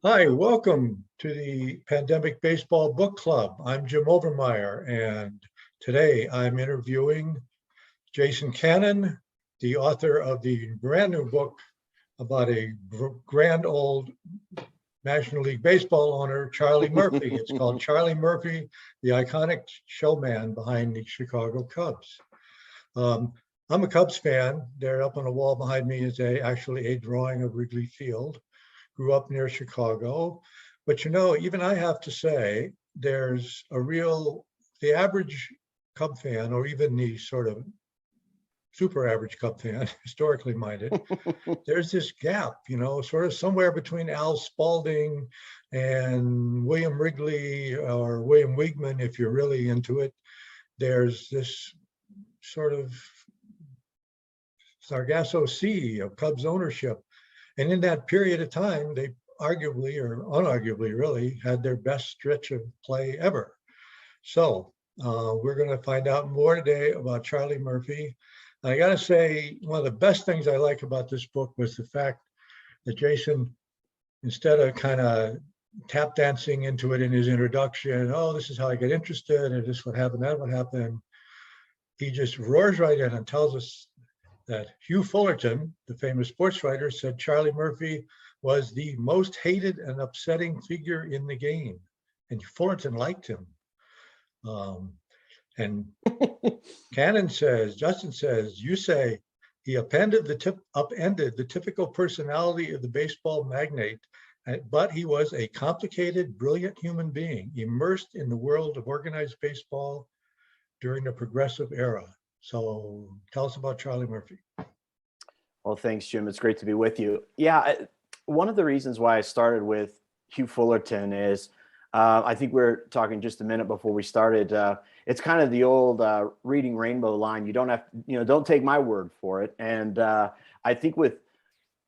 Hi, welcome to the Pandemic Baseball Book Club. I'm Jim Overmyer, and today I'm interviewing Jason Cannon, the author of the brand new book about a grand old National League Baseball owner, Charlie Murphy. It's called Charlie Murphy, the iconic showman behind the Chicago Cubs. I'm a Cubs fan. There up on the wall behind me is actually a drawing of Wrigley Field. Grew up near Chicago, but you know, even I have to say, there's the average Cub fan, or even the sort of super average Cub fan, historically minded, there's this gap, you know, sort of somewhere between Al Spalding and William Wrigley or William Weigman, if you're really into it. There's this sort of Sargasso Sea of Cubs ownership. And in that period of time, they arguably or unarguably really had their best stretch of play ever. So we're going to find out more today about Charlie Murphy. And I got to say, one of the best things I like about this book was the fact that Jason, instead of kind of tap dancing into it in his introduction, oh, this is how I get interested, and this would happen, that would happen, he just roars right in and tells us that Hugh Fullerton, the famous sports writer, said Charlie Murphy was the most hated and upsetting figure in the game. And Fullerton liked him. And Justin says, you say he upended the typical personality of the baseball magnate, but he was a complicated, brilliant human being, immersed in the world of organized baseball during the progressive era. So tell us about Charlie Murphy. Well, thanks, Jim. It's great to be with you. Yeah, one of the reasons why I started with Hugh Fullerton is, I think we were talking just a minute before we started. It's kind of the old Reading Rainbow line. You don't have, don't take my word for it. And I think with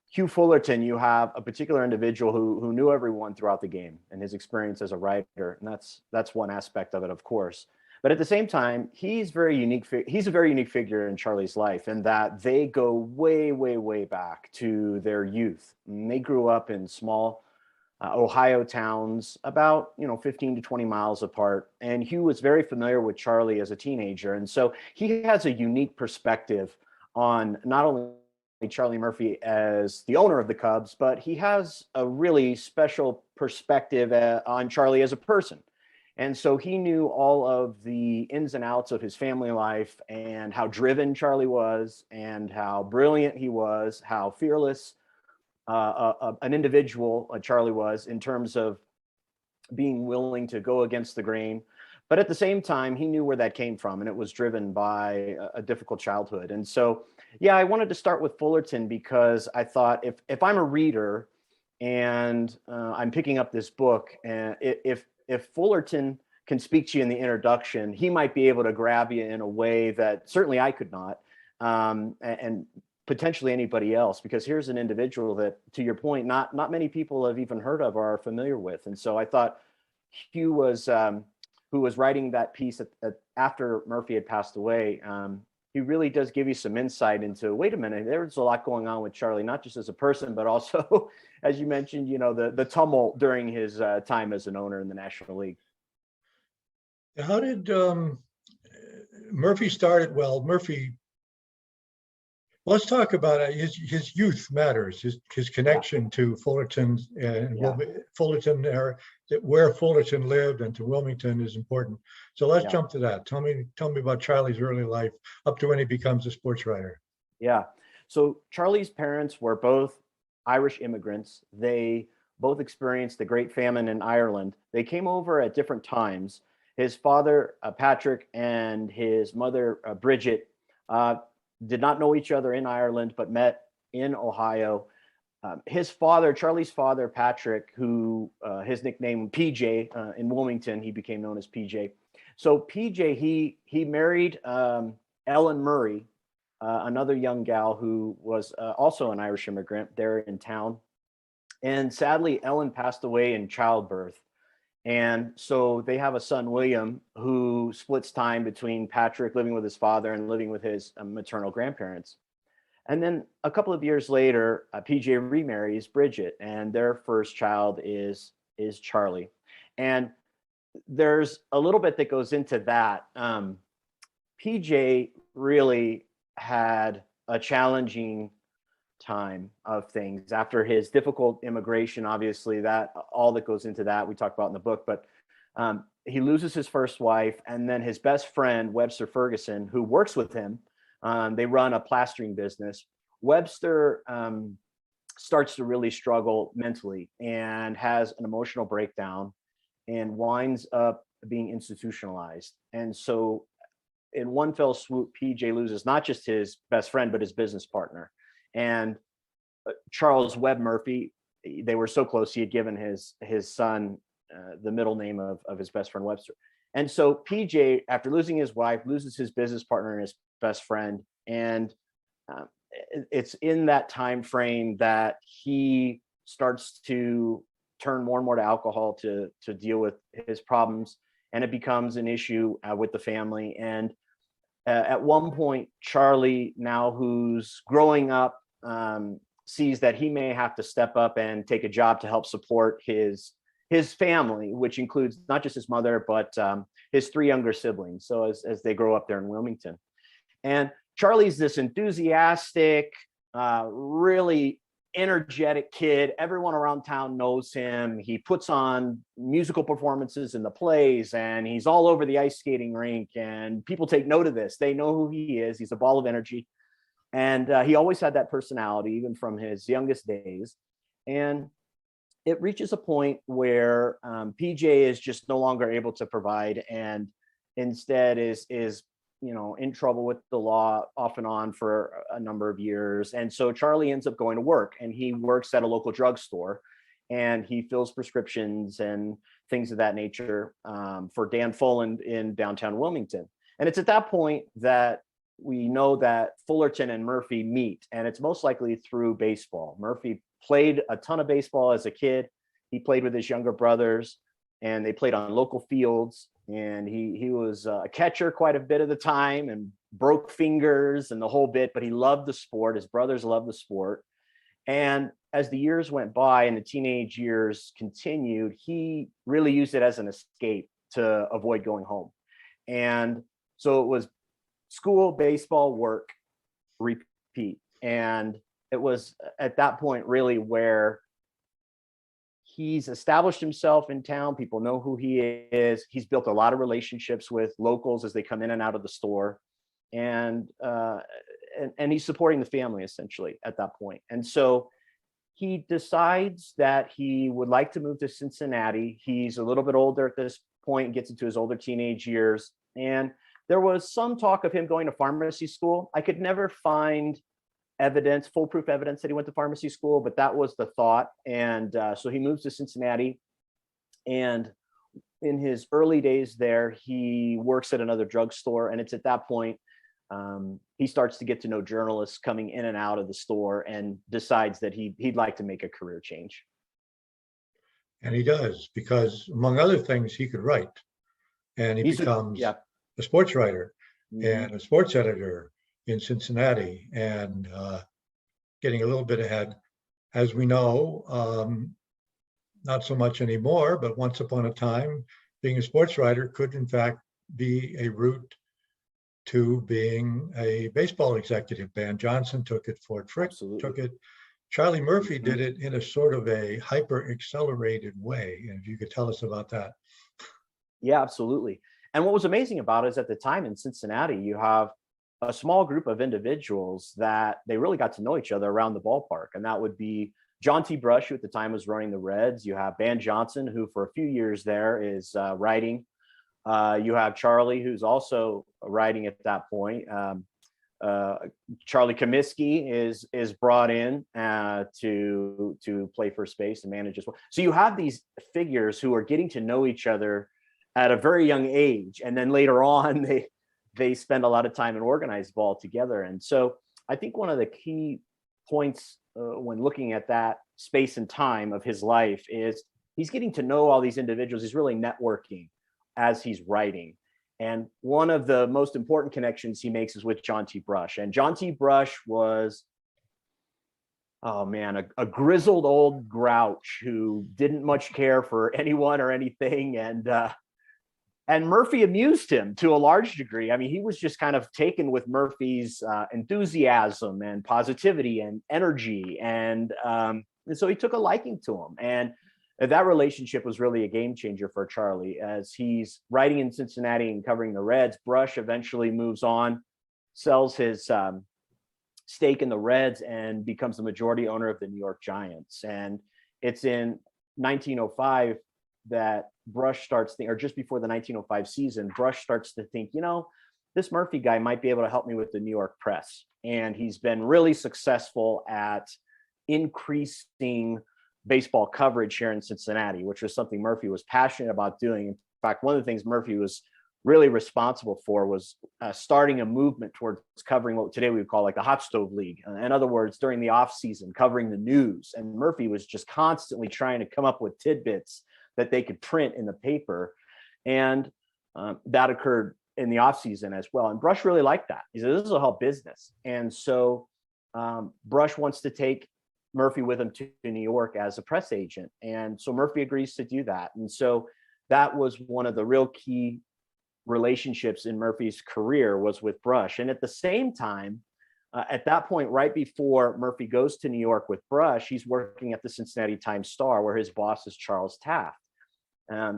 Hugh Fullerton, you have a particular individual who knew everyone throughout the game and his experience as a writer. And that's one aspect of it, of course. But at the same time, he's a very unique figure in Charlie's life, in that they go way, way, way back to their youth. And they grew up in small Ohio towns, about 15 to 20 miles apart. And Hugh was very familiar with Charlie as a teenager, and so he has a unique perspective on not only Charlie Murphy as the owner of the Cubs, but he has a really special perspective on Charlie as a person. And so he knew all of the ins and outs of his family life, and how driven Charlie was, and how brilliant he was, how fearless an individual Charlie was in terms of being willing to go against the grain. But at the same time, he knew where that came from, and it was driven by a difficult childhood. And so, yeah, I wanted to start with Fullerton because I thought if I'm a reader and I'm picking up this book, and if Fullerton can speak to you in the introduction, he might be able to grab you in a way that certainly I could not, and potentially anybody else, because here's an individual that, to your point, not many people have even heard of or are familiar with. And so I thought Hugh was, who was writing that piece after Murphy had passed away, he really does give you some insight into, wait a minute, there's a lot going on with Charlie, not just as a person, but also, as you mentioned, the tumult during his time as an owner in the National League. How did Murphy start? Well, Murphy, let's talk about it. His youth matters, his connection to Fullerton and Fullerton era, where Fullerton lived, and to Wilmington is important. So let's jump to that. Tell me about Charlie's early life up to when he becomes a sports writer. Yeah. So Charlie's parents were both Irish immigrants. They both experienced the Great Famine in Ireland. They came over at different times. His father, Patrick, and his mother, Bridget, did not know each other in Ireland, but met in Ohio. His father, Charlie's father, Patrick, who his nickname PJ in Wilmington, he became known as PJ. So PJ, he married Ellen Murray, another young gal who was also an Irish immigrant there in town. And sadly, Ellen passed away in childbirth. And so they have a son, William, who splits time between Patrick living with his father and living with his maternal grandparents. And then a couple of years later, PJ remarries Bridget, and their first child is Charlie. And there's a little bit that goes into that. PJ really had a challenging time of things after his difficult immigration. Obviously, that all that goes into that we talk about in the book. But he loses his first wife, and then his best friend Webster Ferguson, who works with him. They run a plastering business. Webster starts to really struggle mentally and has an emotional breakdown and winds up being institutionalized. And so in one fell swoop, PJ loses not just his best friend, but his business partner. And Charles Webb Murphy, they were so close, he had given his son the middle name of his best friend, Webster. And so PJ, after losing his wife, loses his business partner and his best friend. And it's in that time frame that he starts to turn more and more to alcohol to deal with his problems. And it becomes an issue with the family. And at one point, Charlie, now who's growing up, sees that he may have to step up and take a job to help support his family, which includes not just his mother, but his three younger siblings. So as they grow up there in Wilmington. And Charlie's this enthusiastic, really energetic kid. Everyone around town knows him. He puts on musical performances in the plays, and he's all over the ice skating rink, and people take note of this. They know who he is. He's a ball of energy. And he always had that personality, even from his youngest days. And it reaches a point where PJ is just no longer able to provide, and instead is in trouble with the law off and on for a number of years. And so Charlie ends up going to work, and he works at a local drugstore, and he fills prescriptions and things of that nature for Dan Fullen in downtown Wilmington. And it's at that point that we know that Fullerton and Murphy meet, and it's most likely through baseball. Murphy played a ton of baseball as a kid. He played with his younger brothers, and they played on local fields. And he was a catcher quite a bit of the time and broke fingers and the whole bit, but he loved the sport. His brothers loved the sport. And as the years went by and the teenage years continued, he really used it as an escape to avoid going home. And so it was school, baseball, work, repeat. And it was at that point really where he's established himself in town. People know who he is. He's built a lot of relationships with locals as they come in and out of the store. And he's supporting the family essentially at that point. And so he decides that he would like to move to Cincinnati. He's a little bit older at this point, gets into his older teenage years. And there was some talk of him going to pharmacy school. I could never find foolproof evidence that he went to pharmacy school, but that was the thought. And so he moves to Cincinnati, and in his early days there, he works at another drugstore. And it's at that point he starts to get to know journalists coming in and out of the store, and decides that he'd like to make a career change. And he does, because among other things, he could write, and he becomes a sports writer and a sports editor in Cincinnati. And getting a little bit ahead, as we know, not so much anymore, but once upon a time, being a sports writer could in fact be a route to being a baseball executive. Van Johnson took it, Ford Frick took it. Charlie Murphy did it in a sort of a hyper accelerated way. And if you could tell us about that. Yeah, absolutely. And what was amazing about it is at the time in Cincinnati, you have a small group of individuals that they really got to know each other around the ballpark. And that would be John T. Brush, who at the time was running the Reds. You have Van Johnson, who for a few years there is writing. You have Charlie, who's also writing at that point. Charlie Comiskey is brought in to play first base and manage as well. So you have these figures who are getting to know each other at a very young age, and then later on they spend a lot of time in organized ball together. And so I think one of the key points when looking at that space and time of his life is he's getting to know all these individuals. He's really networking as he's writing. And one of the most important connections he makes is with John T. Brush. And John T. Brush was, oh man, a grizzled old grouch who didn't much care for anyone or anything. And Murphy amused him to a large degree. I mean, he was just kind of taken with Murphy's enthusiasm and positivity and energy. And so he took a liking to him. And that relationship was really a game changer for Charlie. As he's writing in Cincinnati and covering the Reds, Brush eventually moves on, sells his stake in the Reds, and becomes the majority owner of the New York Giants. And it's in 1905 that Brush starts, or just before the 1905 season, Brush starts to think, this Murphy guy might be able to help me with the New York press. And he's been really successful at increasing baseball coverage here in Cincinnati, which was something Murphy was passionate about doing. In fact, one of the things Murphy was really responsible for was starting a movement towards covering what today we would call like the hot stove league. In other words, during the off season, covering the news. And Murphy was just constantly trying to come up with tidbits that they could print in the paper. And that occurred in the off season as well. And Brush really liked that. He said, this will help business. And so Brush wants to take Murphy with him to New York as a press agent. And so Murphy agrees to do that. And so that was one of the real key relationships in Murphy's career, was with Brush. And at the same time, at that point, right before Murphy goes to New York with Brush, he's working at the Cincinnati Times-Star, where his boss is Charles Taft.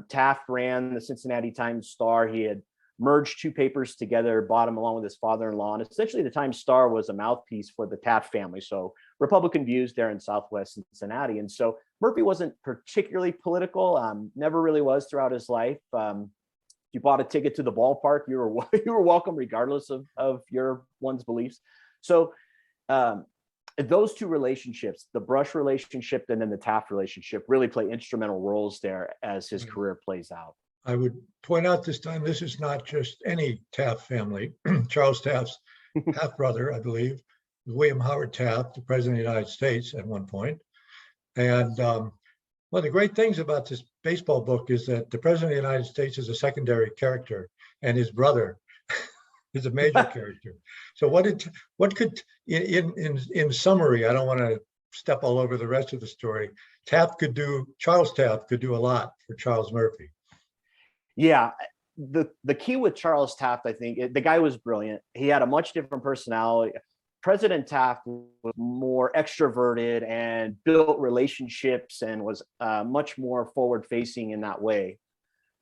Taft ran the Cincinnati Times-Star. He had merged two papers together, bought them along with his father-in-law. And essentially the Times-Star was a mouthpiece for the Taft family. So Republican views there in Southwest Cincinnati. And so Murphy wasn't particularly political, never really was throughout his life. If you bought a ticket to the ballpark, you were welcome regardless of your one's beliefs. So those two relationships, the Brush relationship and then the Taft relationship, really play instrumental roles there as his career plays out. I would point out this time, this is not just any Taft family. Charles Taft's half-brother, I believe, was William Howard Taft, the President of the United States at one point. And one of the great things about this baseball book is that the President of the United States is a secondary character, and his brother is a major character. So what could, in summary, I don't want to step all over the rest of the story, Charles Taft could do a lot for Charles Murphy. Yeah, the key with Charles Taft, I think, the guy was brilliant. He had a much different personality. President Taft was more extroverted and built relationships and was much more forward-facing in that way.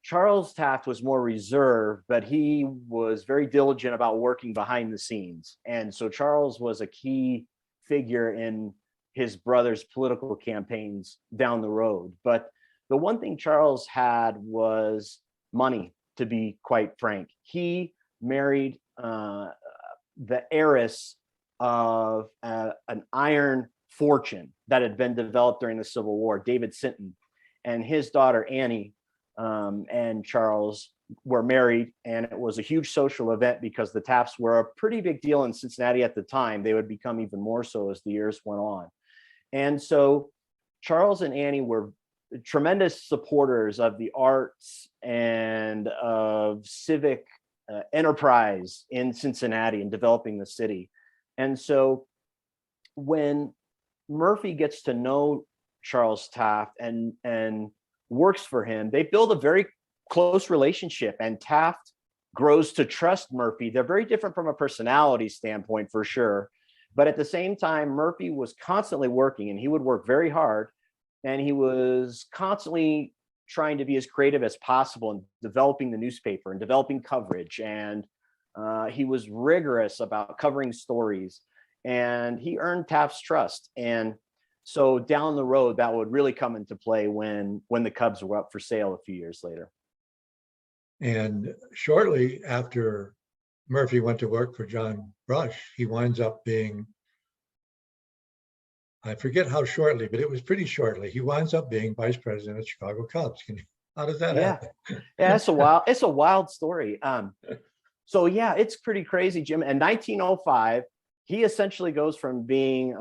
Charles Taft was more reserved, but he was very diligent about working behind the scenes. And so Charles was a key figure in his brother's political campaigns down the road. But the one thing Charles had was money, to be quite frank. He married the heiress of an iron fortune that had been developed during the Civil War, David Sinton, and his daughter Annie and Charles were married. And it was a huge social event because the Tafts were a pretty big deal in Cincinnati at the time. They would become even more so as the years went on. And so Charles and Annie were tremendous supporters of the arts and of civic enterprise in Cincinnati and developing the city. And so when Murphy gets to know Charles Taft and works for him, they build a very close relationship, and Taft grows to trust Murphy. They're very different from a personality standpoint, for sure. But at the same time, Murphy was constantly working, and he would work very hard. And he was constantly trying to be as creative as possible in developing the newspaper and developing coverage. And he was rigorous about covering stories, and he earned Taft's trust. And so down the road, that would really come into play when the Cubs were up for sale a few years later. And shortly after Murphy went to work for John Brush, he winds up being, I forget how shortly, but it was pretty shortly, he winds up being vice president of the Chicago Cubs. How does that happen? Yeah, it's a wild story. So yeah, it's pretty crazy, Jim. In 1905, he essentially goes from being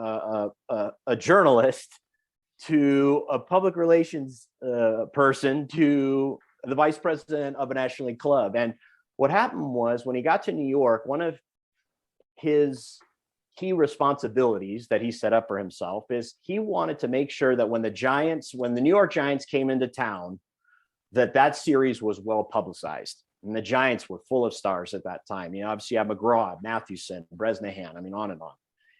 a journalist to a public relations person to the vice president of a National League club. And what happened was when he got to New York, one of his key responsibilities that he set up for himself is he wanted to make sure that when the New York Giants came into town, that series was well publicized. And the Giants were full of stars at that time. You know, obviously you have McGraw, Mathewson, Bresnahan, I mean, on and on.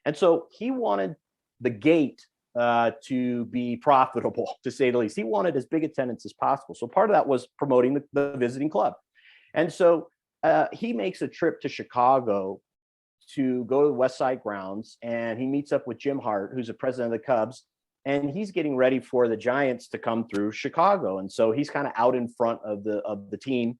And so he wanted the gate to be profitable, to say the least. He wanted as big attendance as possible. So part of that was promoting the visiting club. And so he makes a trip to Chicago to go to the West Side grounds, and he meets up with Jim Hart, who's the president of the Cubs, and he's getting ready for the Giants to come through Chicago. And so he's kind of out in front of the team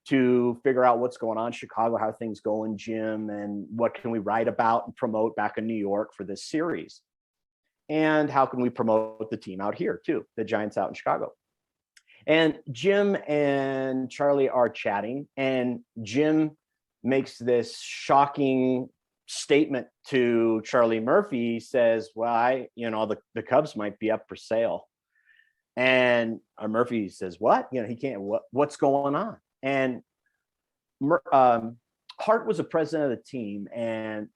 to figure out what's going on in Chicago, how things going, Jim, and what can we write about and promote back in New York for this series. And how can we promote the team out here too, the Giants out in Chicago. And Jim and Charlie are chatting, and Jim makes this shocking statement to Charlie Murphy. He says, well, the Cubs might be up for sale. And Murphy says, what? You know, he can't, what's going on? And Hart was a president of the team, and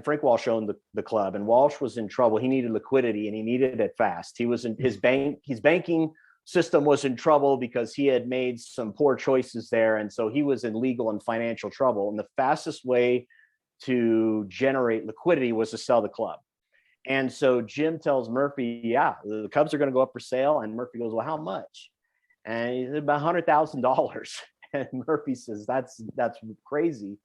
Frank Walsh owned the club, and Walsh was in trouble. He needed liquidity, and he needed it fast. He was in his banking system was in trouble because he had made some poor choices there. And so he was in legal and financial trouble. And the fastest way to generate liquidity was to sell the club. And so Jim tells Murphy, yeah, the Cubs are going to go up for sale. And Murphy goes, well, how much? And he said, about $100,000. And Murphy says, that's crazy.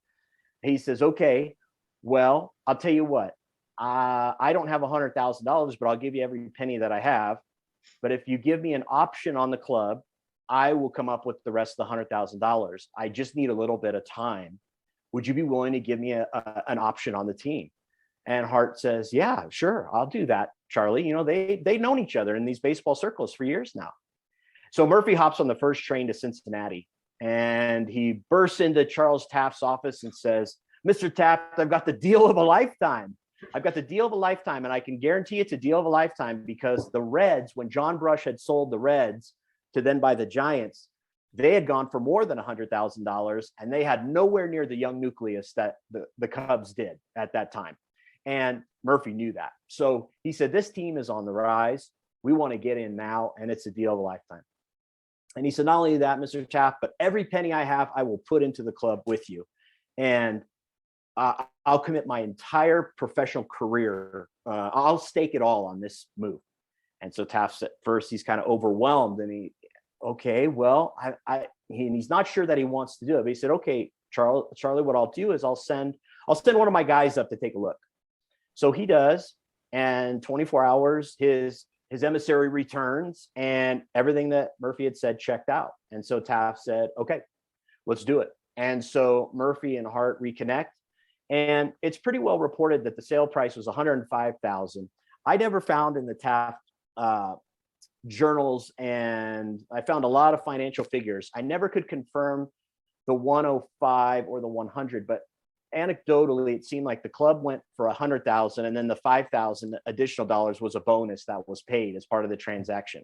He says, okay, well, I'll tell you what, I don't have $100,000, but I'll give you every penny that I have. But if you give me an option on the club, I will come up with the rest of the $100,000. I just need a little bit of time. Would you be willing to give me an option on the team? And Hart says, yeah, sure, I'll do that, Charlie. You know, they've known each other in these baseball circles for years now. So Murphy hops on the first train to Cincinnati, and he bursts into Charles Taft's office and says, Mr. Taft, I've got the deal of a lifetime. I've got the deal of a lifetime, and I can guarantee it's a deal of a lifetime because the Reds, when John Brush had sold the Reds to then buy the Giants, they had gone for more than $100,000, and they had nowhere near the young nucleus that the Cubs did at that time. And Murphy knew that. So he said, this team is on the rise. We want to get in now, and it's a deal of a lifetime. And he said, not only that, Mr. Taft, but every penny I have, I will put into the club with you. And I'll commit my entire professional career. I'll stake it all on this move. And so Taft, at first, he's kind of overwhelmed, and he's not sure that he wants to do it. But he said, okay, Charlie, what I'll do is I'll send one of my guys up to take a look. So he does, and 24 hours, his emissary returns, and everything that Murphy had said checked out. And so Taft said, okay, let's do it. And so Murphy and Hart reconnect. And it's pretty well reported that the sale price was $105,000. I never found in the Taft journals, and I found a lot of financial figures. I never could confirm the 105 or the 100, but anecdotally, it seemed like the club went for $100,000, and then the $5,000 additional dollars was a bonus that was paid as part of the transaction.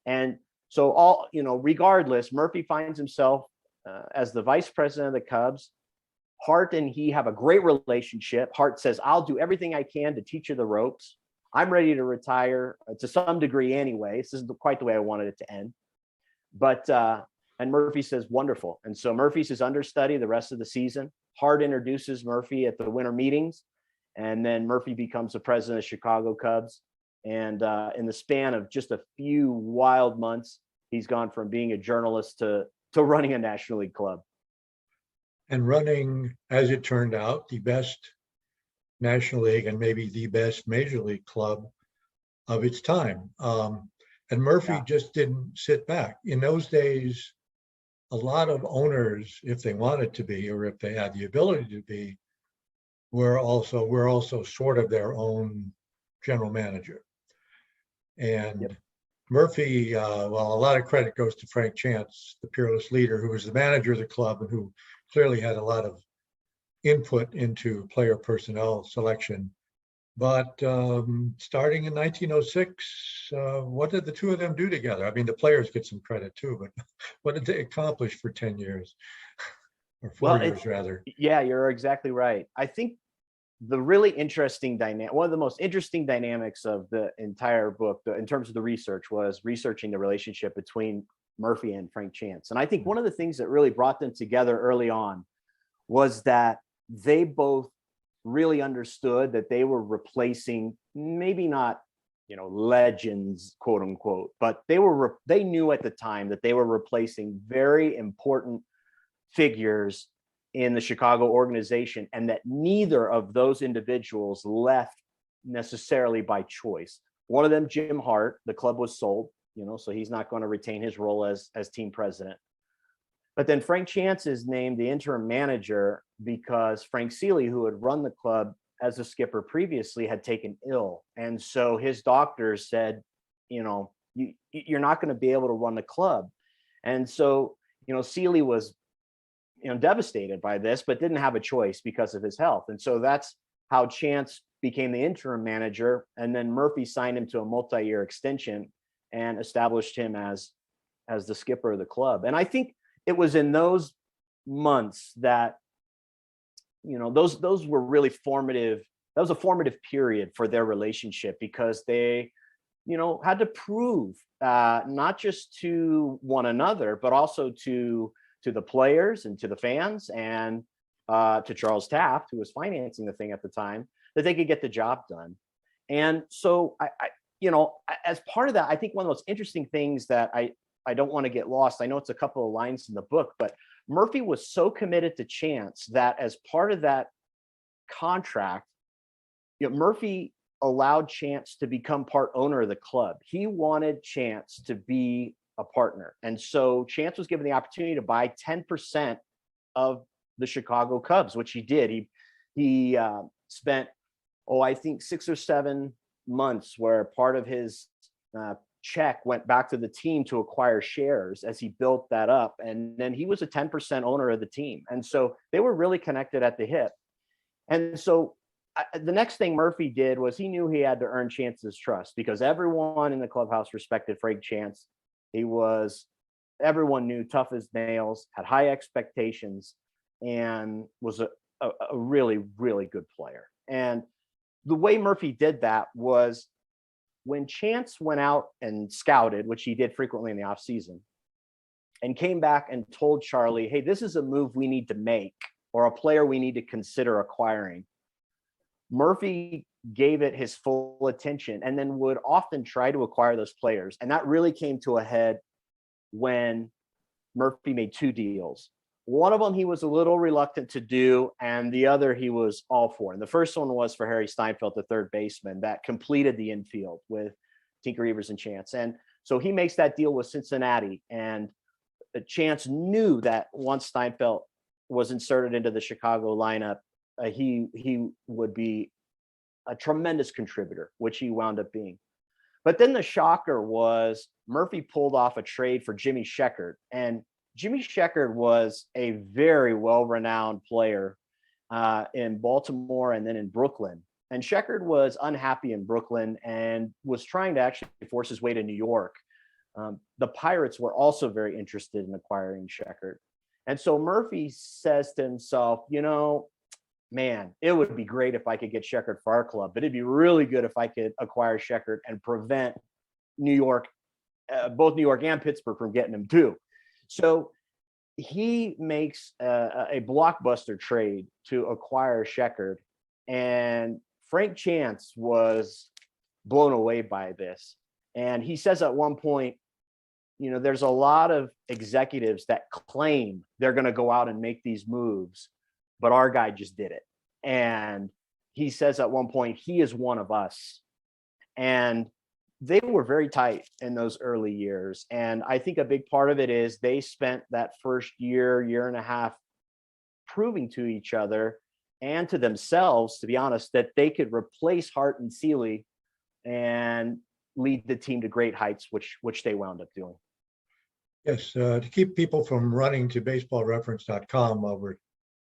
And so regardless, Murphy finds himself as the vice president of the Cubs. Hart and he have a great relationship. Hart says, I'll do everything I can to teach you the ropes. I'm ready to retire to some degree anyway. This isn't quite the way I wanted it to end. But, and Murphy says, wonderful. And so Murphy's his understudy the rest of the season. Hart introduces Murphy at the winter meetings. And then Murphy becomes the president of Chicago Cubs. And in the span of just a few wild months, he's gone from being a journalist to running a National League club. And running, as it turned out, the best National League and maybe the best Major League club of its time. And Murphy just didn't sit back. In those days, a lot of owners, if they wanted to be, or if they had the ability to be, were also sort of their own general manager. And Murphy, a lot of credit goes to Frank Chance, the peerless leader, who was the manager of the club and who clearly had a lot of input into player personnel selection. But starting in 1906, what did the two of them do together? I mean, the players get some credit too, but what did they accomplish for 10 years? Or 4 years rather? Yeah, you're exactly right. I think the really interesting dynamic, one of the most interesting dynamics of the entire book, in terms of the research, was researching the relationship between Murphy and Frank Chance. And I think one of the things that really brought them together early on was that they both really understood that they were replacing, maybe not, legends, quote unquote, but they knew at the time that they were replacing very important figures in the Chicago organization, and that neither of those individuals left necessarily by choice. One of them, Jim Hart, the club was sold, so he's not going to retain his role as team president. But then Frank Chance is named the interim manager because Frank Seeley, who had run the club as a skipper previously, had taken ill. And so his doctors said, you're not going to be able to run the club. And so, Seeley was, devastated by this, but didn't have a choice because of his health. And so that's how Chance became the interim manager. And then Murphy signed him to a multi-year extension and established him as the skipper of the club. And I think it was in those months that, those were really formative. That was a formative period for their relationship, because they, had to prove not just to one another, but also to the players and to the fans and to Charles Taft, who was financing the thing at the time, that they could get the job done. And so I as part of that, I think one of the most interesting things that I don't want to get lost, I know it's a couple of lines in the book, but Murphy was so committed to Chance that as part of that contract, Murphy allowed Chance to become part owner of the club. He wanted Chance to be a partner. And so Chance was given the opportunity to buy 10% of the Chicago Cubs, which he did. He spent, I think 6 or 7 months where part of his check went back to the team to acquire shares as he built that up. And then he was a 10% owner of the team. And so they were really connected at the hip. And so the next thing Murphy did was he knew he had to earn Chance's trust, because everyone in the clubhouse respected Frank Chance. Everyone knew, tough as nails, had high expectations, and was a really, really good player. And the way Murphy did that was when Chance went out and scouted, which he did frequently in the off season, and came back and told Charlie, hey, this is a move we need to make, or a player we need to consider acquiring, Murphy gave it his full attention and then would often try to acquire those players. And that really came to a head when Murphy made 2 deals. One of them he was a little reluctant to do, and the other he was all for. And the first one was for Harry Steinfeld, the third baseman, that completed the infield with Tinker Evers and Chance. And so he makes that deal with Cincinnati, and Chance knew that once Steinfeld was inserted into the Chicago lineup, he would be a tremendous contributor, which he wound up being. But then the shocker was Murphy pulled off a trade for Jimmy Sheckard. And Jimmy Sheckard was a very well-renowned player in Baltimore and then in Brooklyn. And Sheckard was unhappy in Brooklyn and was trying to actually force his way to New York. The Pirates were also very interested in acquiring Sheckard. And so Murphy says to himself, man, it would be great if I could get Sheckard for our club, but it'd be really good if I could acquire Sheckard and prevent New York, both New York and Pittsburgh, from getting him too. So he makes a blockbuster trade to acquire Sheckard, and Frank Chance was blown away by this. And he says at one point, there's a lot of executives that claim they're going to go out and make these moves, but our guy just did it. And he says at one point, he is one of us. And they were very tight in those early years. And I think a big part of it is they spent that first year and a half proving to each other and to themselves, to be honest, that they could replace Hart and Seeley and lead the team to great heights, which they wound up doing. Yes, to keep people from running to baseballreference.com while we're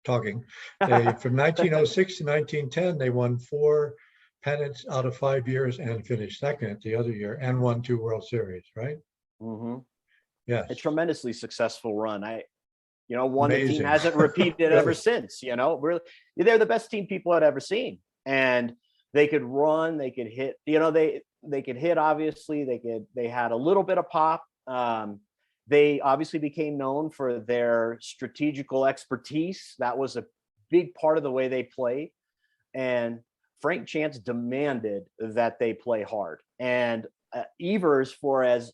talking, from 1906 to 1910, they won 4 pennants out of 5 years and finished second the other year and won 2 World Series, right? Mm-hmm. Yes. A tremendously successful run. One the team Amazing. hasn't repeated Really. ever since. Really, they're the best team people had ever seen, and they could run, they could hit. They could hit. Obviously, they had a little bit of pop. They obviously became known for their strategical expertise. That was a big part of the way they played, and Frank Chance demanded that they play hard. And Evers, for as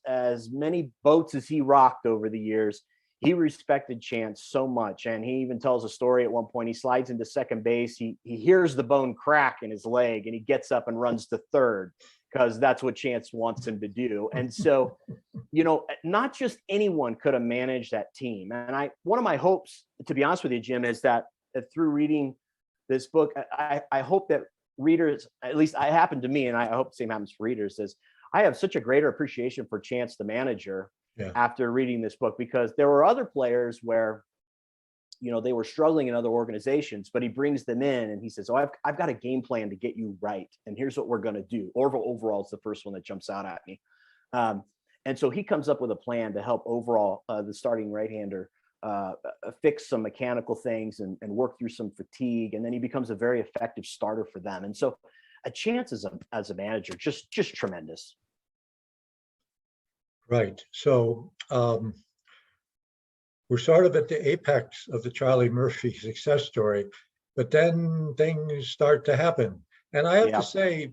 many boats as he rocked over the years, he respected Chance so much. And he even tells a story at one point. He slides into second base. He hears the bone crack in his leg, and he gets up and runs to third because that's what Chance wants him to do. And so, not just anyone could have managed that team. And one of my hopes, to be honest with you, Jim, is that through reading this book, I hope that readers, at least I happen to me, and I hope the same happens for readers, is I have such a greater appreciation for Chance the manager after reading this book, because there were other players where, they were struggling in other organizations, but he brings them in and he says, oh, I've got a game plan to get you right. And here's what we're going to do. Orville Overall is the first one that jumps out at me. And so he comes up with a plan to help Overall, the starting right-hander, fix some mechanical things and work through some fatigue. And then he becomes a very effective starter for them. And so a Chance as a manager, just tremendous. Right. So we're sort of at the apex of the Charlie Murphy success story, but then things start to happen. And I have to say,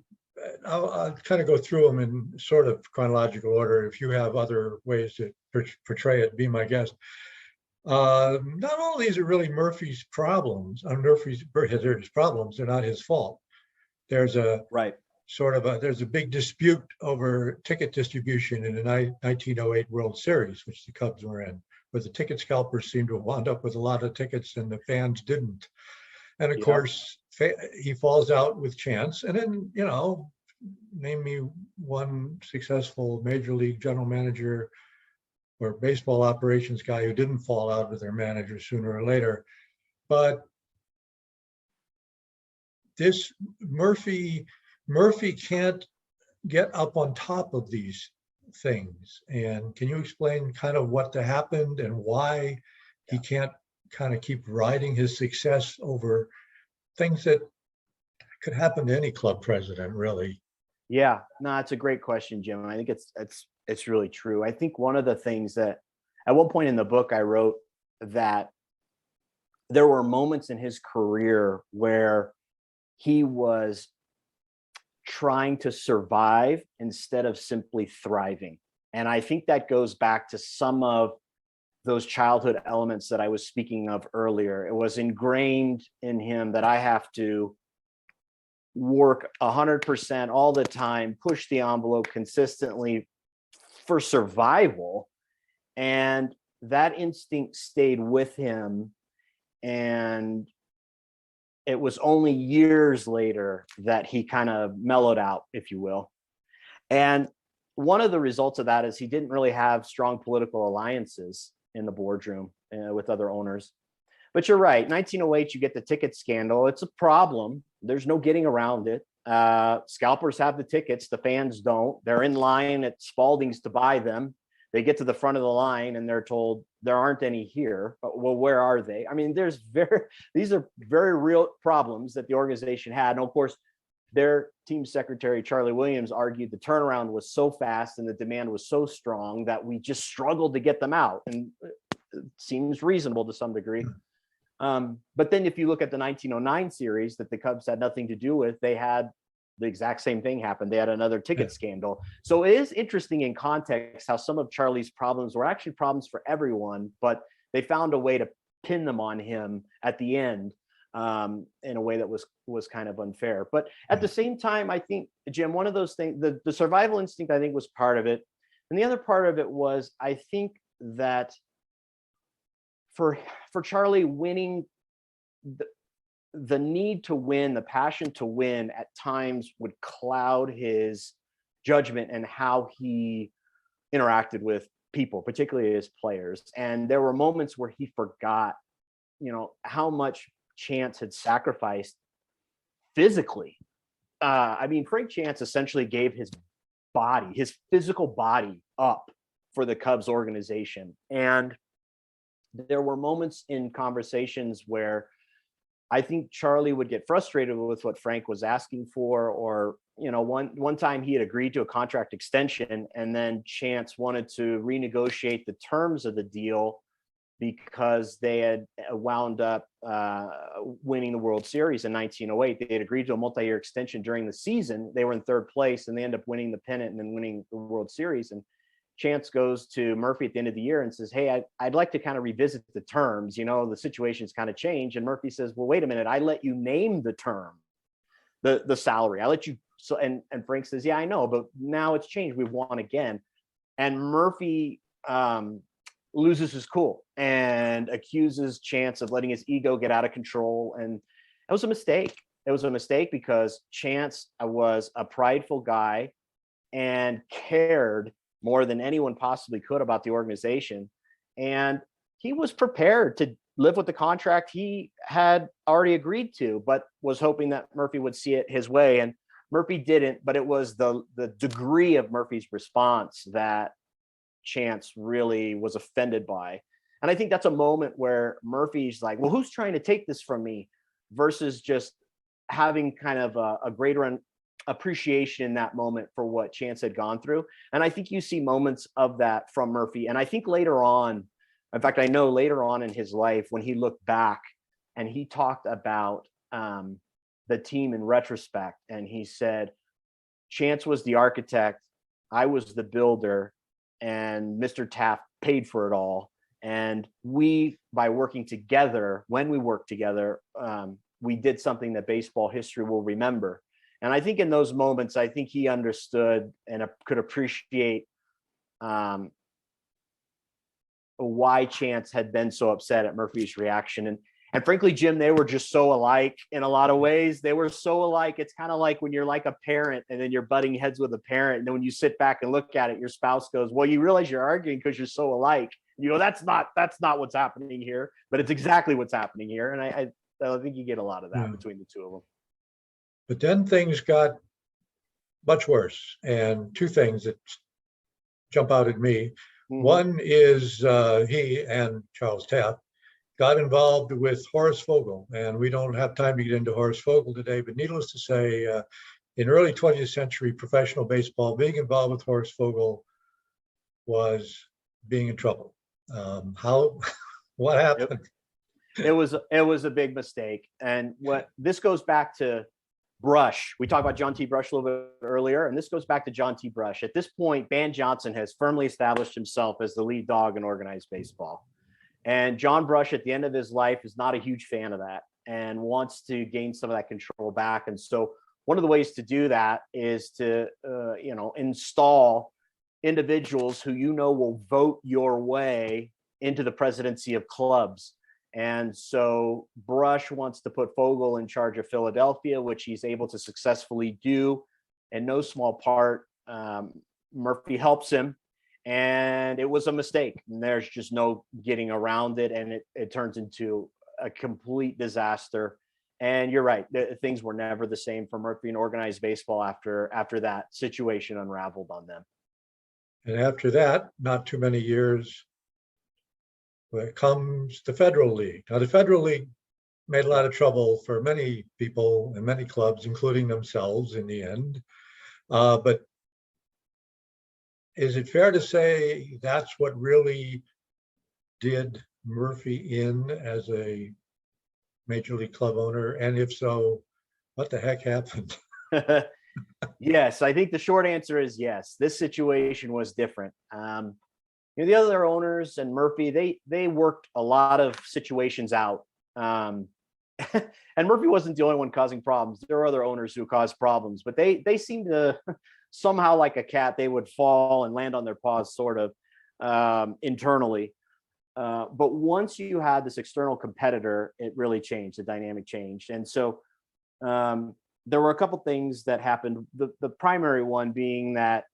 I'll kind of go through them in sort of chronological order. If you have other ways to portray it, be my guest. Not all these are really Murphy's problems. Murphy's problems. They're not his fault. There's a there's a big dispute over ticket distribution in the 1908 World Series, which the Cubs were in, where the ticket scalpers seemed to have wound up with a lot of tickets and the fans didn't. And of course, he falls out with Chance. And then, name me one successful major league general manager or baseball operations guy who didn't fall out with their manager sooner or later. But this Murphy can't get up on top of these things. And can you explain kind of what happened and why he can't kind of keep riding his success over things that could happen to any club president, really? Yeah, no, it's a great question, Jim. I think it's really true. I think one of the things that at one point in the book I wrote that there were moments in his career where he was trying to survive instead of simply thriving. And I think that goes back to some of those childhood elements that I was speaking of earlier. It was ingrained in him that I have to work 100% all the time, push the envelope consistently for survival. And that instinct stayed with him. And it was only years later that he kind of mellowed out, if you will. And one of the results of that is he didn't really have strong political alliances in the boardroom with other owners. But you're right, 1908, you get the ticket scandal. It's a problem. There's no getting around it. Scalpers have the tickets, the fans don't. They're in line at Spalding's to buy them. They get to the front of the line and they're told there aren't any here. Well, where are they? I mean, these are very real problems that the organization had. And of course, their team secretary, Charlie Williams, argued the turnaround was so fast and the demand was so strong that we just struggled to get them out. And it seems reasonable to some degree. But then if you look at the 1909 series that the Cubs had nothing to do with, they had the exact same thing happen. They had another ticket scandal. So it is interesting in context how some of Charlie's problems were actually problems for everyone, but they found a way to pin them on him at the end in a way that was kind of unfair. But at the same time, I think, Jim, one of those things, the survival instinct, I think, was part of it. And the other part of it was, I think that for Charlie, winning, the need to win, the passion to win at times would cloud his judgment and how he interacted with people, particularly his players. And there were moments where he forgot, how much Chance had sacrificed physically I mean, Frank Chance essentially gave his body, his physical body, up for the Cubs organization. And there were moments in conversations where I think Charlie would get frustrated with what Frank was asking for, or, you know, one time he had agreed to a contract extension, and then Chance wanted to renegotiate the terms of the deal because they had wound up winning the World Series in 1908. They had agreed to a multi-year extension during the season. They were in third place, and they ended up winning the pennant and then winning the World Series. And Chance goes to Murphy at the end of the year and says, "Hey, I'd like to kind of revisit the terms. You know, the situation's kind of changed." And Murphy says, "Well, wait a minute. I let you name the term, the salary. I let you." So, and Frank says, "Yeah, I know, but now it's changed. We've won again." And Murphy loses his cool and accuses Chance of letting his ego get out of control. And that was a mistake. It was a mistake because Chance was a prideful guy and cared more than anyone possibly could about the organization. And he was prepared to live with the contract he had already agreed to, but was hoping that Murphy would see it his way. And Murphy didn't, but it was the degree of Murphy's response that Chance really was offended by. And I think that's a moment where Murphy's like, well, who's trying to take this from me, versus just having kind of a greater appreciation in that moment for what Chance had gone through. And I think you see moments of that from Murphy. And I think later on, in fact, I know later on in his life, when he looked back and he talked about the team in retrospect, and he said, Chance was the architect, I was the builder, and Mr. Taft paid for it all. And we, by working together, when we worked together, we did something that baseball history will remember. And I think in those moments, I think he understood and could appreciate why Chance had been so upset at Murphy's reaction. And frankly, Jim, they were just so alike in a lot of ways. They were so alike. It's kind of like when you're like a parent and then you're butting heads with a parent. And then when you sit back and look at it, your spouse goes, well, you realize you're arguing because you're so alike. You know, that's not what's happening here, but it's exactly what's happening here. And I think you get a lot of that between the two of them. But then things got much worse. And two things that jump out at me. Mm-hmm. One is he and Charles Taft got involved with Horace Vogel. And we don't have time to get into Horace Vogel today, but needless to say, in early 20th century professional baseball, being involved with Horace Vogel was being in trouble. What happened? It was a big mistake. And what this goes back to Brush. We talked about John T. Brush a little bit earlier, and this goes back to John T. Brush. At this point, Ban Johnson has firmly established himself as the lead dog in organized baseball. And John Brush, at the end of his life, is not a huge fan of that and wants to gain some of that control back. And so one of the ways to do that is to, install individuals who will vote your way into the presidency of clubs. And so Brush wants to put Vogel in charge of Philadelphia, which he's able to successfully do. In no small part, Murphy helps him. And it was a mistake. And there's just no getting around it. And it turns into a complete disaster. And you're right. Things were never the same for Murphy and organized baseball after that situation unraveled on them. And after that, not too many years, comes the Federal League. Now, the Federal League made a lot of trouble for many people and many clubs, including themselves in the end. But is it fair to say that's what really did Murphy in as a major league club owner? And if so, what the heck happened? Yes, I think the short answer is yes. This situation was different. The other owners and Murphy, they worked a lot of situations out. And Murphy wasn't the only one causing problems. There were other owners who caused problems, but they seemed to somehow, like a cat, they would fall and land on their paws sort of internally. But once you had this external competitor, it really changed, the dynamic changed. And so there were a couple things that happened. The primary one being that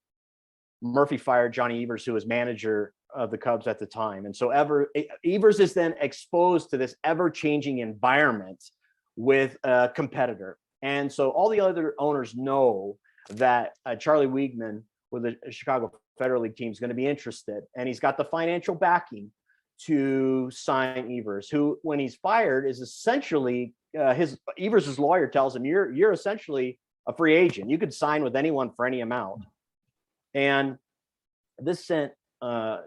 Murphy fired Johnny Evers, who was manager of the Cubs at the time. And so Evers is then exposed to this ever-changing environment with a competitor. And so all the other owners know that Charlie Wiegman with the Chicago Federal League team is going to be interested, and he's got the financial backing to sign Evers, who, when he's fired, is essentially Evers' lawyer tells him, you're essentially a free agent. You could sign with anyone for any amount. And this sent a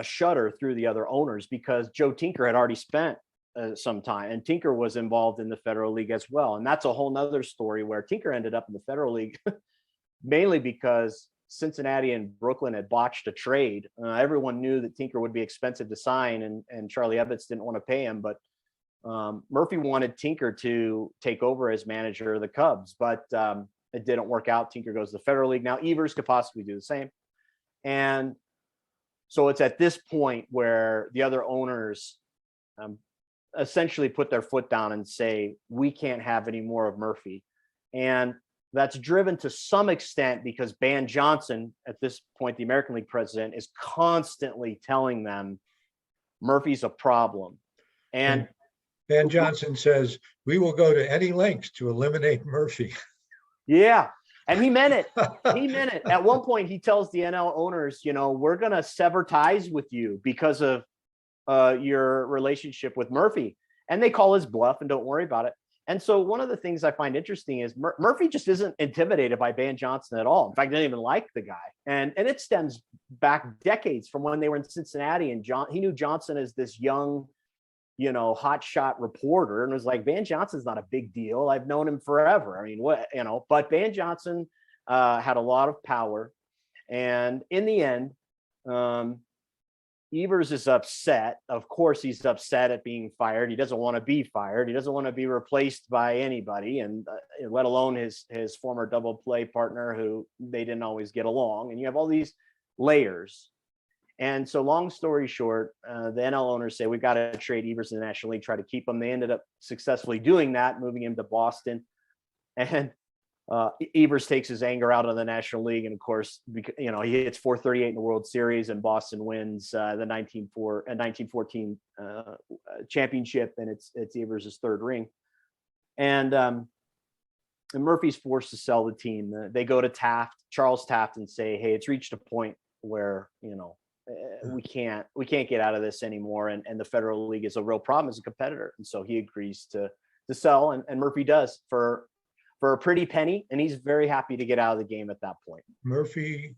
shudder through the other owners, because Joe Tinker had already spent some time, and Tinker was involved in the Federal League as well. And that's a whole nother story, where Tinker ended up in the Federal League mainly because Cincinnati and Brooklyn had botched a trade. Everyone knew that Tinker would be expensive to sign, and Charlie Ebbets didn't want to pay him, but Murphy wanted Tinker to take over as manager of the Cubs, but it didn't work out. Tinker goes to the Federal League. Now Evers could possibly do the same. And so it's at this point where the other owners essentially put their foot down and say, we can't have any more of Murphy. And that's driven to some extent because Ban Johnson, at this point, the American League president, is constantly telling them Murphy's a problem. And Ban Johnson says, we will go to any lengths to eliminate Murphy. Yeah. And he meant it. He meant it. At one point, he tells the NL owners, we're going to sever ties with you because of your relationship with Murphy. And they call his bluff and don't worry about it. And so one of the things I find interesting is Murphy just isn't intimidated by Ban Johnson at all. In fact, he didn't even like the guy. And it stems back decades from when they were in Cincinnati, and he knew Johnson as this young, hotshot reporter, and was like, Ban Johnson's not a big deal. I've known him forever. I mean, but Ban Johnson had a lot of power. And in the end, Evers is upset. Of course, he's upset at being fired. He doesn't want to be fired. He doesn't want to be replaced by anybody, and let alone his former double play partner, who they didn't always get along. And you have all these layers. And so, long story short, the NL owners say, we've got to trade Evers in the National League, try to keep him. They ended up successfully doing that, moving him to Boston. And Evers takes his anger out on the National League, and of course, he hits 438 in the World Series, and Boston wins the 1914 championship, and it's Evers' third ring. And Murphy's forced to sell the team. They go to Charles Taft, and say, hey, it's reached a point where we can't get out of this anymore, and the Federal League is a real problem as a competitor. And so he agrees to sell, and Murphy does for a pretty penny, and he's very happy to get out of the game at that point. Murphy,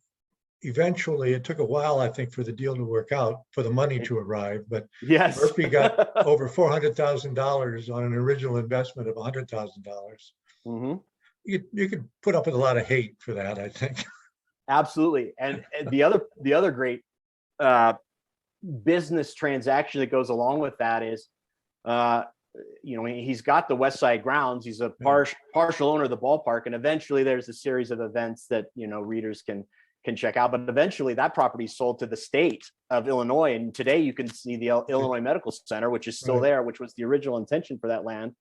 eventually, it took a while, I think, for the deal to work out, for the money to arrive, but yes, Murphy got over $400,000 on an original investment of $100,000. Mm-hmm. You could put up with a lot of hate for that, I think. Absolutely. And the other great business transaction that goes along with that is, he's got the West Side grounds. He's a partial owner of the ballpark, and eventually there's a series of events that readers can check out. But eventually that property is sold to the state of Illinois, and today you can see the Illinois Medical Center, which is still there, which was the original intention for that land.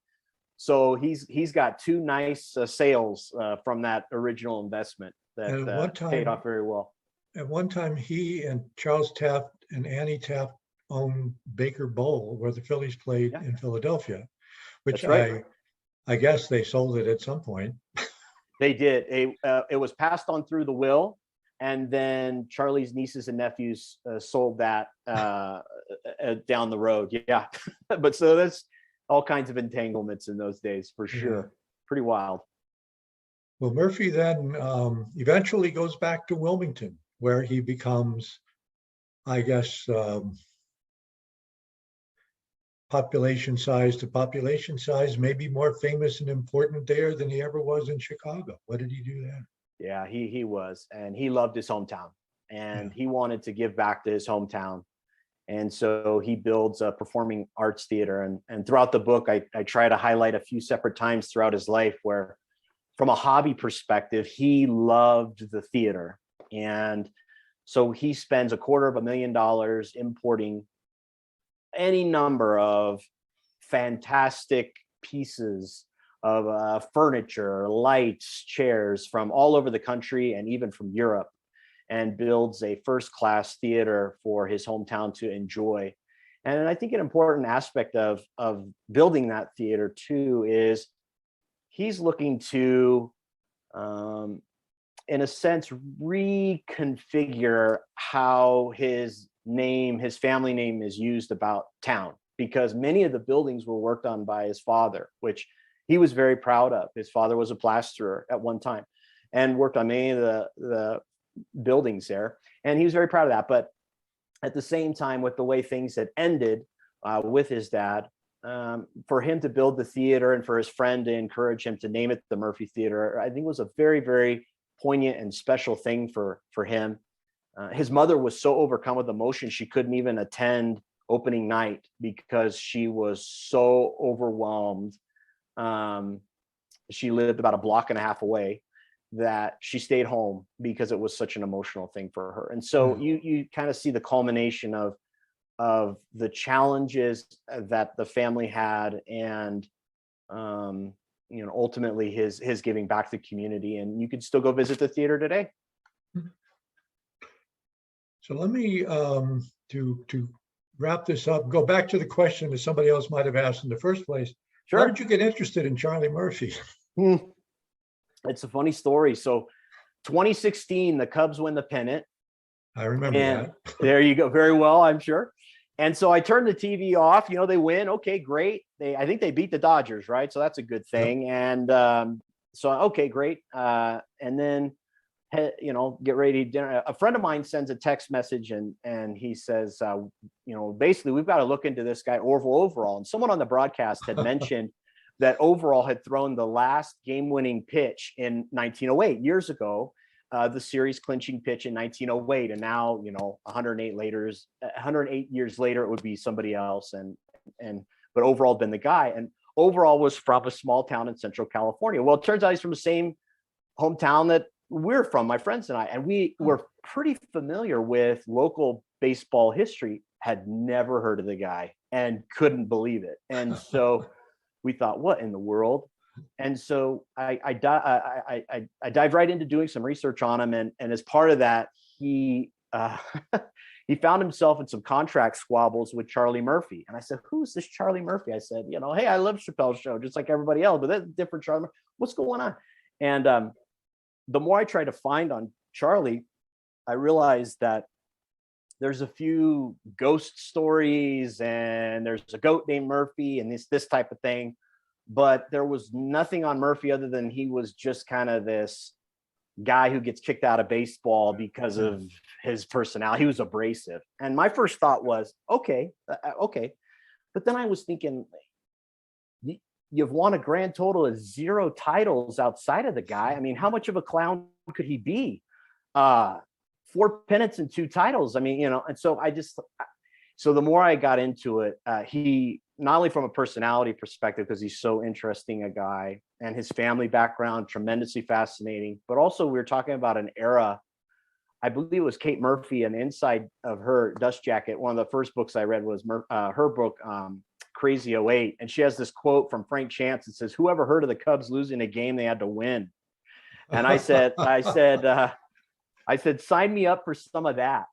So he's got two nice sales from that original investment that paid off very well. At one time, he and Charles Taft and Annie Taft owned Baker Bowl, where the Phillies played in Philadelphia, which I guess they sold it at some point. They did. It was passed on through the will, and then Charlie's nieces and nephews sold that down the road. Yeah. But so that's all kinds of entanglements in those days, for sure. Yeah. Pretty wild. Well, Murphy then eventually goes back to Wilmington, where he becomes, I guess, population size to population size, maybe more famous and important there than he ever was in Chicago. What did he do there? Yeah, he was, and he loved his hometown, and he wanted to give back to his hometown. And so he builds a performing arts theater. And throughout the book, I try to highlight a few separate times throughout his life where, from a hobby perspective, he loved the theater. And so he spends $250,000 importing any number of fantastic pieces of furniture, lights, chairs from all over the country and even from Europe, and builds a first-class theater for his hometown to enjoy. And I think an important aspect of building that theater too is he's looking to, in a sense, reconfigure how his family name is used about town, because many of the buildings were worked on by his father, which he was very proud of. His father was a plasterer at one time and worked on many of the buildings there. And he was very proud of that. But at the same time, with the way things had ended with his dad, for him to build the theater and for his friend to encourage him to name it the Murphy Theater, I think was a very, very poignant and special thing for him. His mother was so overcome with emotion, she couldn't even attend opening night because she was so overwhelmed. She lived about a block and a half away, that she stayed home because it was such an emotional thing for her. And so you kind of see the culmination of the challenges that the family had, and ultimately his giving back to the community. And you could still go visit the theater today. So let me to wrap this up, go back to the question that somebody else might have asked in the first place. Sure. How did you get interested in Charlie Murphy? It's a funny story. So 2016, the Cubs win the pennant. I remember that. There you go. Very well, I'm sure. And so I turned the TV off. They win. Okay, great. I think they beat the Dodgers, right? So that's a good thing. Yep. And so, okay, great. And then, get ready to dinner. A friend of mine sends a text message and he says, basically, we've got to look into this guy, Orville Overall. And someone on the broadcast had mentioned that Overall had thrown the last game-winning pitch in 1908, years ago, the series clinching pitch in 1908. And now, 108 years later, it would be somebody else. But Overall had been the guy. And Overall was from a small town in Central California. Well, it turns out he's from the same hometown that we're from, my friends and I. And we were pretty familiar with local baseball history, had never heard of the guy and couldn't believe it. And so we thought, what in the world? And so I dived right into doing some research on him. And as part of that, he he found himself in some contract squabbles with Charlie Murphy. And I said, who's this Charlie Murphy? I said, hey, I love Chappelle's Show, just like everybody else, but that's different Charlie Murphy. What's going on? And the more I tried to find on Charlie, I realized that there's a few ghost stories and there's a goat named Murphy and this type of thing. But there was nothing on Murphy other than he was just kind of this guy who gets kicked out of baseball because of his personality. He was abrasive. And my first thought was, okay. But then I was thinking, you've won a grand total of 0 titles outside of the guy. I mean, how much of a clown could he be? 4 pennants and 2 titles. I mean, and so so the more I got into it, he, not only from a personality perspective, because he's so interesting a guy, and his family background, tremendously fascinating, but also we were talking about an era, I believe it was Kate Murphy, and inside of her dust jacket, one of the first books I read was her book, Crazy '08. And she has this quote from Frank Chance that says, whoever heard of the Cubs losing a game they had to win? And I said, sign me up for some of that.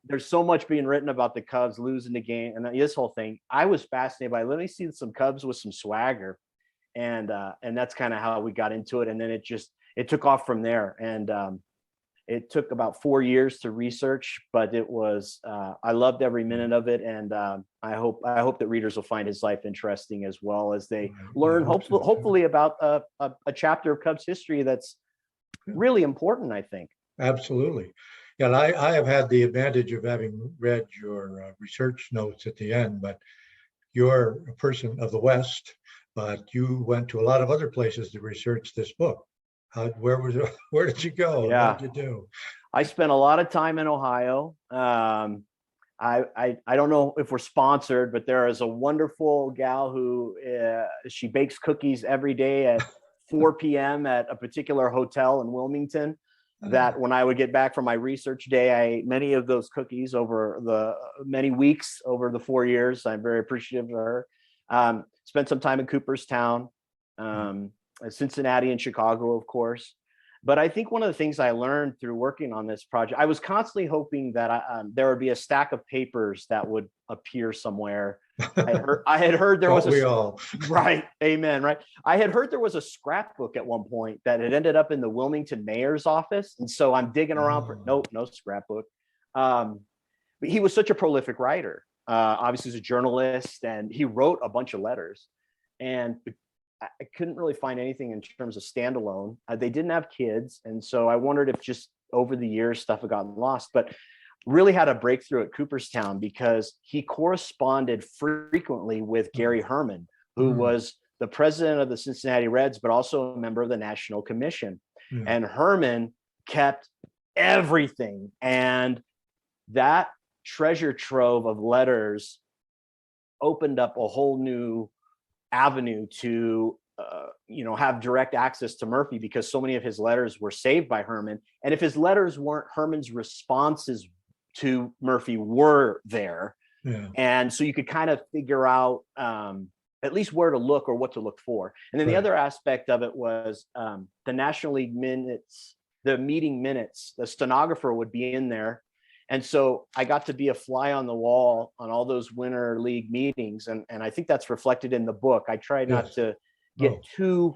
There's so much being written about the Cubs losing the game and this whole thing. I was fascinated by, let me see some Cubs with some swagger. And that's kind of how we got into it. And then it took off from there. And it took about 4 years to research, but it was, I loved every minute of it. And I hope that readers will find his life interesting as well as they learn hopefully about a chapter of Cubs history that's really important, I think. Absolutely. Yeah, and I have had the advantage of having read your research notes at the end, but you're a person of the West, but you went to a lot of other places to research this book. Where did you go? Yeah. What did you do? I spent a lot of time in Ohio. I don't know if we're sponsored, but there is a wonderful gal who she bakes cookies every day at 4 p.m. at a particular hotel in Wilmington. That when I would get back from my research day, I ate many of those cookies over the many weeks over the 4 years. I'm very appreciative of her. Spent some time in Cooperstown, Cincinnati and Chicago, of course. But I think one of the things I learned through working on this project, I was constantly hoping that there would be a stack of papers that would appear somewhere I had heard there was Don't we all? right. Amen. Right. I had heard there was a scrapbook at one point that had ended up in the Wilmington mayor's office. And so I'm digging around for, nope, no scrapbook. But he was such a prolific writer. Obviously, he's a journalist, and he wrote a bunch of letters. And I couldn't really find anything in terms of standalone. They didn't have kids. And so I wondered if just over the years stuff had gotten lost. But really had a breakthrough at Cooperstown because he corresponded frequently with Gary Herman, who was the president of the Cincinnati Reds, but also a member of the National Commission. And Herman kept everything. And that treasure trove of letters opened up a whole new avenue to have direct access to Murphy, because so many of his letters were saved by Herman. And if his letters weren't, Herman's responses to Murphy were there. And so you could kind of figure out at least where to look or what to look for. And then the other aspect of it was the National League minutes, the meeting minutes, the stenographer would be in there. And so I got to be a fly on the wall on all those winter league meetings. And I think that's reflected in the book. I tried not to get too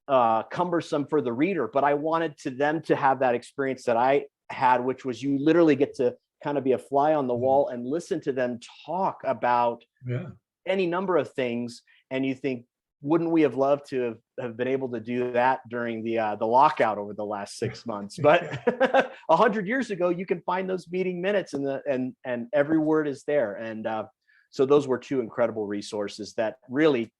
cumbersome for the reader, but I wanted them to have that experience that I had, which was you literally get to kind of be a fly on the wall and listen to them talk about any number of things. And you think, wouldn't we have loved to have been able to do that during the lockout over the last 6 months? But 100 years ago, you can find those meeting minutes and every word is there. And so those were two incredible resources that really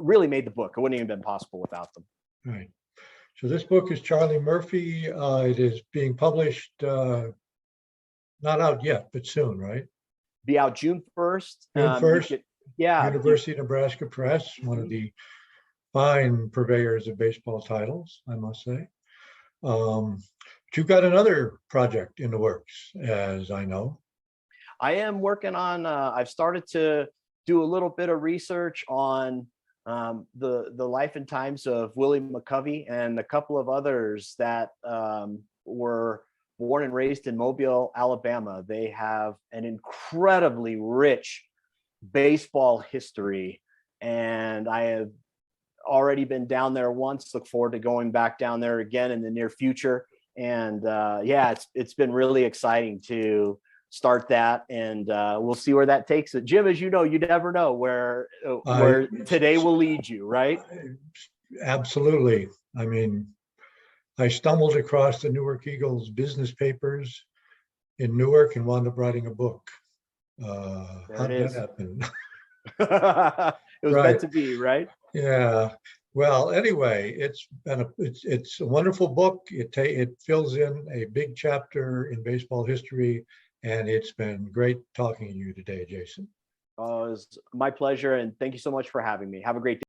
made the book. It wouldn't even been possible without them. Right. So this book is Charlie Murphy. It is being published, not out yet, but soon, right? Be out June 1st. June 1st. Yeah. University of Nebraska Press, one of the fine purveyors of baseball titles, I must say. But you've got another project in the works, as I know. I am working on, I've started to do a little bit of research on the life and times of Willie McCovey and a couple of others that were born and raised in Mobile, Alabama. They have an incredibly rich baseball history, and I have already been down there once. Look forward to going back down there again in the near future. And it's been really exciting to start that, and we'll see where that takes it. Jim, as you know, you never know where today will lead you, right? Absolutely. I mean, I stumbled across the Newark Eagles business papers in Newark and wound up writing a book. How did that happen? It was meant to be, right? Yeah. Well, anyway, it's a wonderful book. It fills in a big chapter in baseball history, and it's been great talking to you today, Jason. It was my pleasure, and thank you so much for having me. Have a great day.